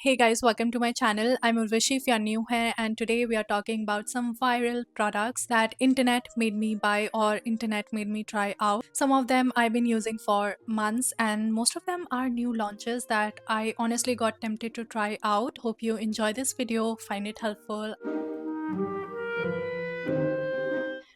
Hey guys, welcome to my channel. I'm Urvashi if you're new here, and today we are talking about some viral products that internet made me buy or internet made me try out. Some of them I've been using for months and most of them are new launches that I honestly got tempted to try out. Hope you enjoy this video, find it helpful.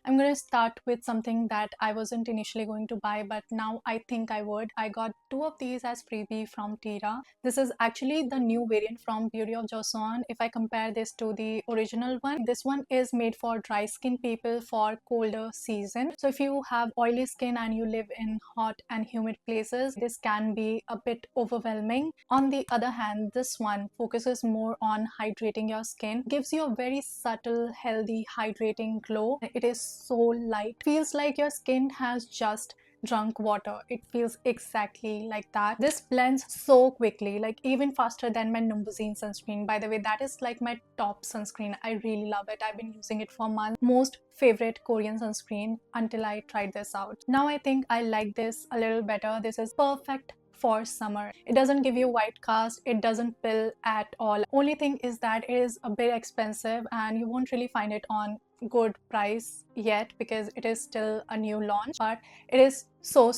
I'm going to start with something that I wasn't initially going to buy, but now I think I would. I got two of these as freebie from Tira. This is actually the new variant from Beauty of Joseon. If I compare this to the original one, this one is made for dry skin people for colder season. So if you have oily skin and you live in hot and humid places, this can be a bit overwhelming. On the other hand, this one focuses more on hydrating your skin, gives you a very subtle, healthy, hydrating glow. It is so light, feels like your skin has just drunk water. It feels exactly like that. This blends so quickly, like even faster than my Numbuzine sunscreen. By the way, that is like my top sunscreen. I really love it. I've been using it for months. Most favorite Korean sunscreen until I tried this out. Now I think I like this a little better. This is perfect for summer. It doesn't give you white cast, it doesn't pill at all. Only thing is that it is a bit expensive and you won't really find it on good price yet because it is still a new launch, but it is so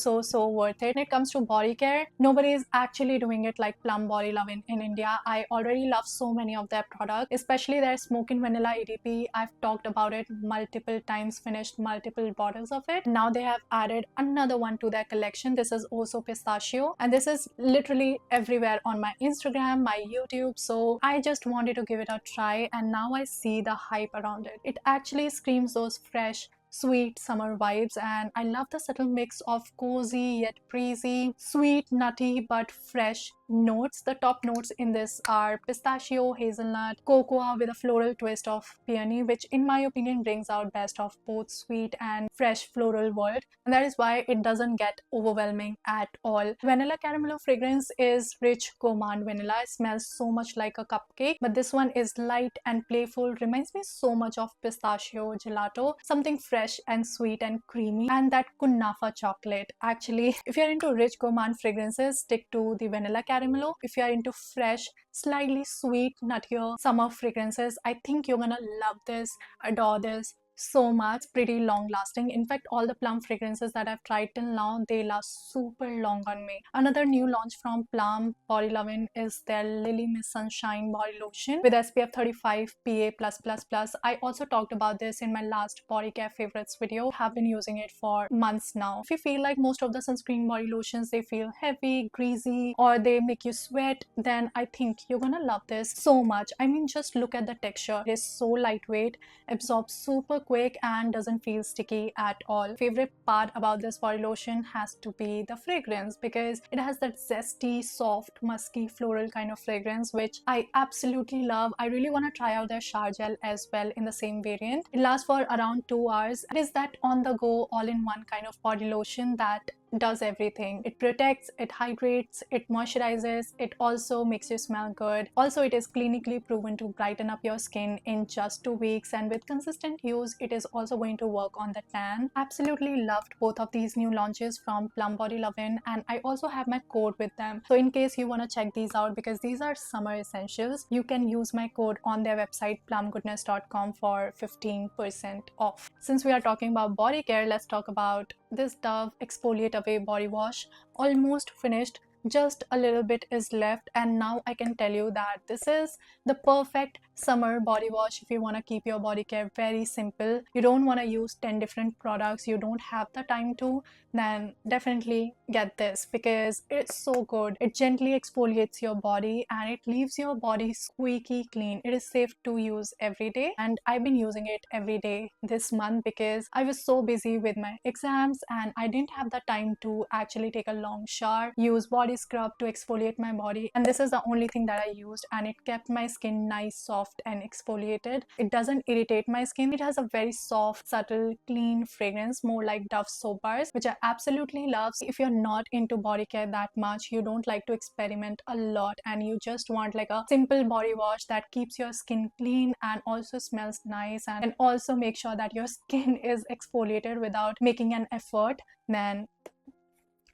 worth it. When it comes to body care, nobody is actually doing it like Plum Body Love in India. I already love so many of their products, especially their Smoke in Vanilla ADP. I've talked about it multiple times, finished multiple bottles of it. Now they have added another one to their collection. This is also pistachio, and this is literally everywhere on my Instagram, my YouTube. So I just wanted to give it a try, and now I see the hype around it. It actually screams those fresh, sweet summer vibes, and I love the subtle mix of cozy yet breezy, sweet, nutty but fresh notes. The top notes in this are pistachio, hazelnut, cocoa with a floral twist of peony, which in my opinion brings out best of both sweet and fresh floral world, and that is why it doesn't get overwhelming at all. Vanilla Caramello fragrance is rich gourmand vanilla. It smells so much like a cupcake, but this one is light and playful, reminds me so much of pistachio gelato, something fresh and sweet and creamy, and that kunafa chocolate. Actually, if you're into rich gourmand fragrances, stick to the Vanilla Caramello. If you're into fresh, slightly sweet, nuttier summer fragrances, I think you're gonna love this, adore this so much. Pretty long lasting. In fact, all the Plum fragrances that I've tried till now, they last super long on me. Another new launch from Plum Body Lovin' is their Lily Miss Sunshine body lotion with SPF 35 PA+++. I also talked about this in my last body care favorites video. Have been using it for months now. If you feel like most of the sunscreen body lotions, they feel heavy, greasy, or they make you sweat, then I think you're gonna love this so much. I mean, just look at the texture. It is so lightweight, absorbs super quick, and doesn't feel sticky at all. Favorite part about this body lotion has to be the fragrance, because it has that zesty, soft, musky, floral kind of fragrance, which I absolutely love. I really want to try out their shower gel as well in the same variant. It lasts for around 2 hours. It is that on the go, all-in-one kind of body lotion that does everything. It protects, it hydrates, it moisturizes, it also makes you smell good. Also, it is clinically proven to brighten up your skin in just 2 weeks, and with consistent use, it is also going to work on the tan. Absolutely loved both of these new launches from Plum Body Lovin', and I also have my code with them. So in case you want to check these out, because these are summer essentials, you can use my code on their website plumgoodness.com for 15% off. Since we are talking about body care, let's talk about this Dove Exfoliate Away body wash. Almost finished, just a little bit is left, and now I can tell you that this is the perfect summer body wash if you want to keep your body care very simple. You don't want to use 10 different products, you don't have the time to, then definitely get this because it's so good. It gently exfoliates your body and it leaves your body squeaky clean. It is safe to use every day, and I've been using it every day this month because I was so busy with my exams and I didn't have the time to actually take a long shower, use body scrub to exfoliate my body, and this is the only thing that I used, and it kept my skin nice, soft and exfoliated. It doesn't irritate my skin. It has a very soft, subtle, clean fragrance, more like Dove soap bars, which I absolutely love. If you're not into body care that much, you don't like to experiment a lot, and you just want like a simple body wash that keeps your skin clean and also smells nice and also make sure that your skin is exfoliated without making an effort, then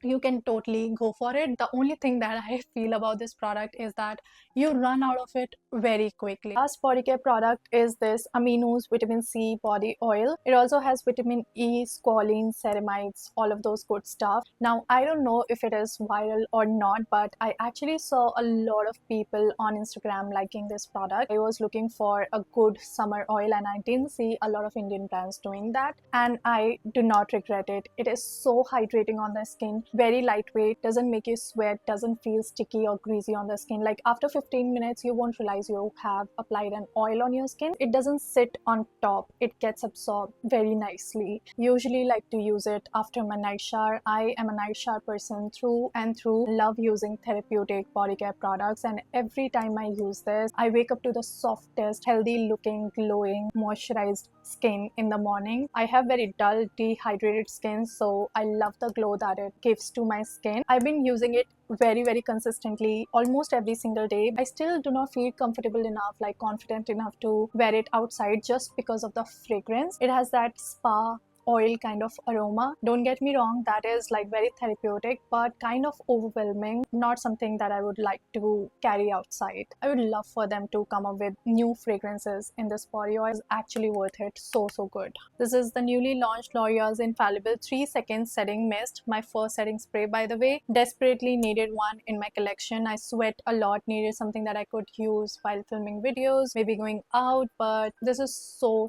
you can totally go for it. The only thing that I feel about this product is that you run out of it very quickly. Last body care product is this Aminos Vitamin C Body Oil. It also has vitamin E, squalene, ceramides, all of those good stuff. Now, I don't know if it is viral or not, but I actually saw a lot of people on Instagram liking this product. I was looking for a good summer oil and I didn't see a lot of Indian brands doing that, and I do not regret it. It is so hydrating on the skin, very lightweight, doesn't make you sweat, doesn't feel sticky or greasy on the skin. Like after 15 minutes you won't realize you have applied an oil on your skin. It doesn't sit on top, it gets absorbed very nicely. Usually like to use it after my night shower. I am a night shower person through and through, love using therapeutic body care products, and every time I use this I wake up to the softest, healthy looking, glowing, moisturized skin in the morning. I have very dull, dehydrated skin, so I love the glow that it gives to my skin. I've been using it very consistently almost every single day. I still do not feel comfortable enough, like confident enough to wear it outside just because of the fragrance. It has that spa oil kind of aroma. Don't get me wrong, that is like very therapeutic but kind of overwhelming, not something that I would like to carry outside. I would love for them to come up with new fragrances in this body oil. It's actually worth it. So good. This is the newly launched L'Oreal's Infallible 3-second setting mist, my first setting spray by the way. Desperately needed one in my collection. I sweat a lot, needed something that I could use while filming videos, maybe going out, but this is so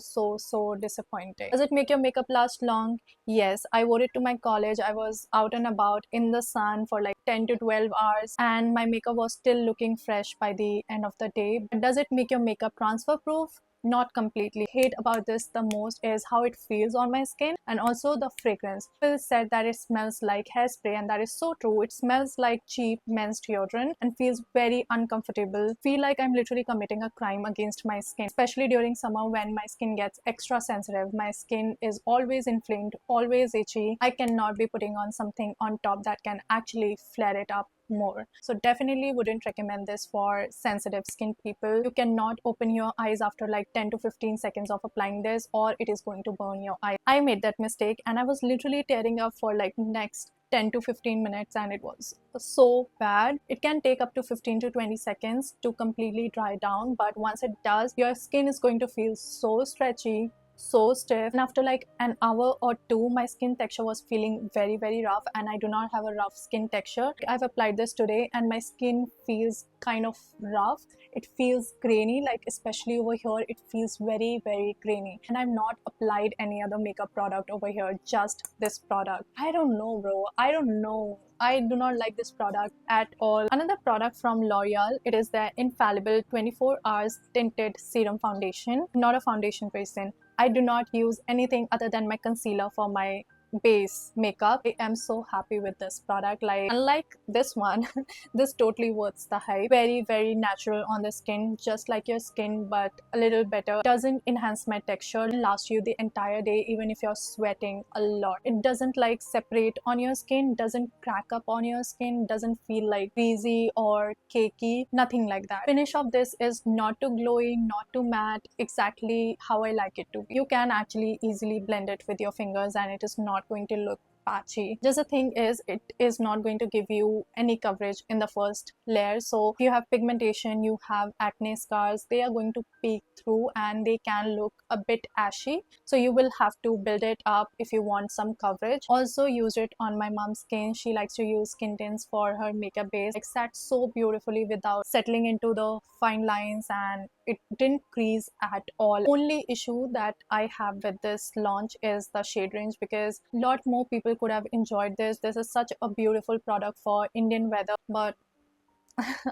disappointing. Does it make your makeup last long? Yes, I wore it to my college. I was out and about in the sun for like 10 to 12 hours and my makeup was still looking fresh by the end of the day. But does it make your makeup transfer proof? Not completely. Hate about this the most is how it feels on my skin and also the fragrance. People said that it smells like hairspray, and that is so true. It smells like cheap men's deodorant and feels very uncomfortable. Feel like I'm literally committing a crime against my skin, especially during summer when my skin gets extra sensitive. My skin is always inflamed, always itchy. I cannot be putting on something on top that can actually flare it up more. So definitely wouldn't recommend this for sensitive skin people. You cannot open your eyes after like 10 to 15 seconds of applying this or it is going to burn your eye. I made that mistake and I was literally tearing up for like next 10 to 15 minutes and it was so bad. It can take up to 15 to 20 seconds to completely dry down, but once it does, your skin is going to feel so stretchy, so stiff, and after like an hour or two my skin texture was feeling very rough, and I do not have a rough skin texture. I've applied this today and my skin feels kind of rough. It feels grainy, like especially over here it feels very grainy, and I've not applied any other makeup product over here, just this product. I don't know, bro. I don't know. I do not like this product at all. Another product from L'Oreal, it is their Infallible 24 Hours Tinted Serum Foundation. Not a foundation person. I do not use anything other than my concealer for my base makeup. I am so happy with this product. Like unlike this one, this totally worth the hype. Very natural on the skin, just like your skin but a little better. Doesn't enhance my texture, last you the entire day even if you're sweating a lot. It doesn't like separate on your skin, doesn't crack up on your skin, doesn't feel like greasy or cakey, nothing like that. Finish of this is not too glowy, not too matte, exactly how I like it to be. You can actually easily blend it with your fingers and it is not going to look patchy. Just the thing is, it is not going to give you any coverage in the first layer. So if you have pigmentation, you have acne scars, they are going to peek through and they can look a bit ashy. So you will have to build it up if you want some coverage. Also used it on my mom's skin. She likes to use skin tints for her makeup base. It sat so beautifully without settling into the fine lines and it didn't crease at all. Only issue that I have with this launch is the shade range, because a lot more people could have enjoyed this. This is such a beautiful product for Indian weather, but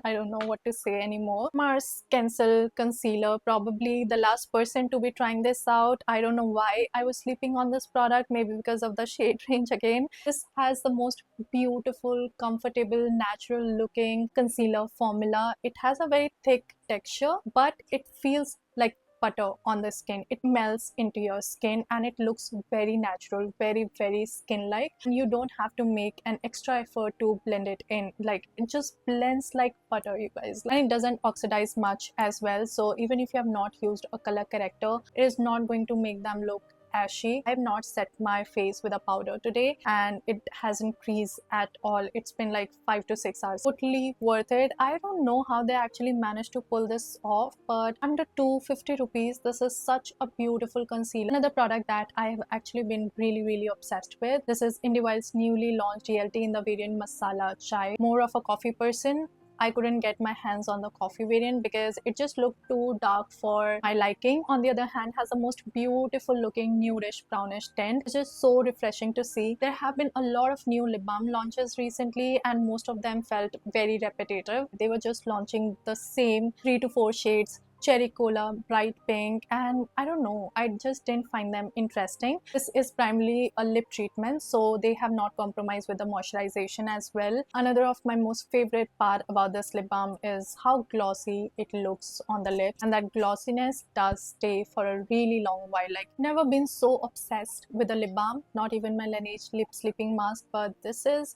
I don't know what to say anymore. Mars Cancel Concealer, probably the last person to be trying this out. I don't know why I was sleeping on this product, maybe because of the shade range again. This has the most beautiful, comfortable, natural looking concealer formula. It has a very thick texture, but it feels like butter on the skin. It melts into your skin and it looks very natural, very skin like, and you don't have to make an extra effort to blend it in. Like it just blends like butter, you guys, and it doesn't oxidize much as well. So even if you have not used a color corrector, it is not going to make them look ashy. I have not set my face with a powder today and it hasn't creased at all. It's been like 5 to 6 hours. Totally worth it. I don't know how they actually managed to pull this off, but under 250 rupees, this is such a beautiful concealer. Another product that I have actually been really obsessed with. This is Indiewile's newly launched GLT in the variant Masala Chai. More of a coffee person, I couldn't get my hands on the coffee variant because it just looked too dark for my liking. On the other hand, has the most beautiful looking nudish brownish tint. It's just so refreshing to see. There have been a lot of new lip balm launches recently and most of them felt very repetitive. They were just launching the same 3 to 4 shades, cherry cola, bright pink, and I don't know, I just didn't find them interesting. This is primarily a lip treatment, so they have not compromised with the moisturization as well. Another of my most favorite part about this lip balm is how glossy it looks on the lips, and that glossiness does stay for a really long while. Like, never been so obsessed with a lip balm, not even my Laneige lip sleeping mask, but this is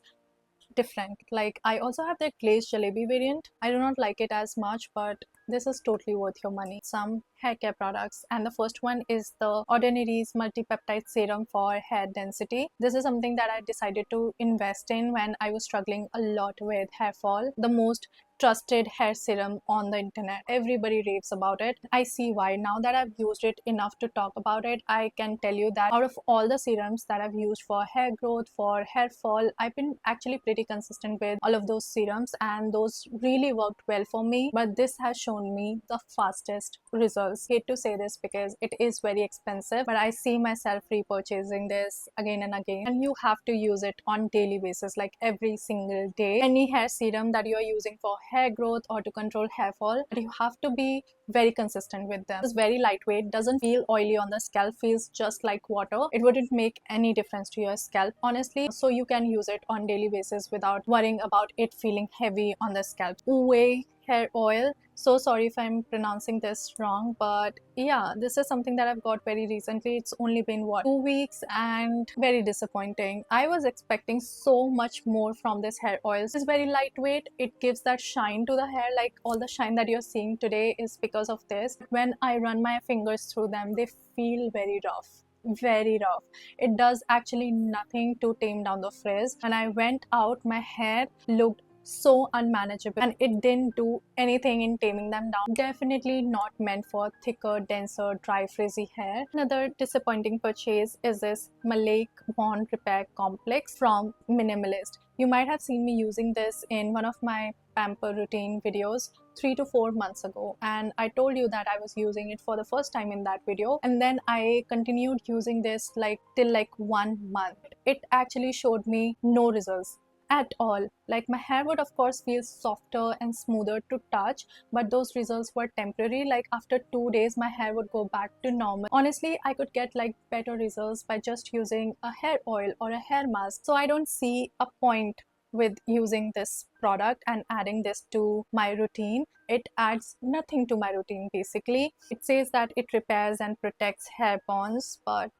different. Like, I also have the glazed jalebi variant. I do not like it as much, but this is totally worth your money. Some hair care products, and the first one is the Ordinary's multi-peptide serum for hair density. This is something that I decided to invest in when I was struggling a lot with hair fall. The most trusted hair serum on the internet. Everybody raves about it. I see why. Now that I've used it enough to talk about it, I can tell you that out of all the serums that I've used for hair growth, for hair fall, I've been actually pretty consistent with all of those serums and those really worked well for me. But this has shown me the fastest results. Hate to say this because it is very expensive, but I see myself repurchasing this again and again. And you have to use it on daily basis, like every single day. Any hair serum that you are using for hair growth or to control hair fall, but you have to be very consistent with them. It's very lightweight, doesn't feel oily on the scalp, feels just like water. It wouldn't make any difference to your scalp, honestly, so you can use it on daily basis without worrying about it feeling heavy on the scalp. Ouai hair oil, so sorry if I'm pronouncing this wrong, but yeah, this is something that I've got very recently. It's only been what, 2 weeks, and very disappointing. I was expecting so much more from this hair oil. This is very lightweight, it gives that shine to the hair. Like, all the shine that you're seeing today is because of this. When I run my fingers through them, they feel very rough. It does actually nothing to tame down the frizz. When I went out, my hair looked so unmanageable and it didn't do anything in taming them down. Definitely not meant for thicker, denser, dry, frizzy hair. Another disappointing purchase is this Maleic Bond Repair Complex from Minimalist. You might have seen me using this in one of my pamper routine videos 3 to 4 months ago, and I told you that I was using it for the first time in that video, and then I continued using this till 1 month. It actually showed me no results at all. Like, my hair would of course feel softer and smoother to touch, but those results were temporary. Like, after 2 days my hair would go back to normal. Honestly, I could get better results by just using a hair oil or a hair mask, so I don't see a point with using this product and adding this to my routine. It adds nothing to my routine basically. It says that it repairs and protects hair bonds, but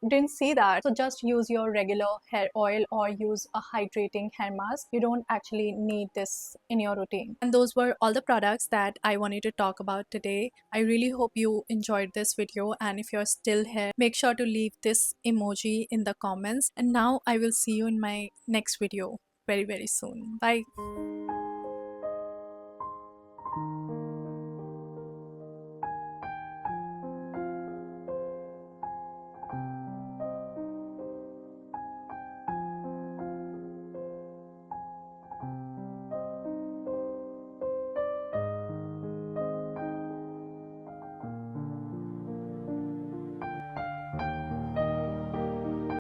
didn't see that. So just use your regular hair oil or use a hydrating hair mask. You don't actually need this in your routine. And those were all the products that I wanted to talk about today. I really hope you enjoyed this video, and if you're still here, make sure to leave this emoji in the comments. And now I will see you in my next video very soon. Bye.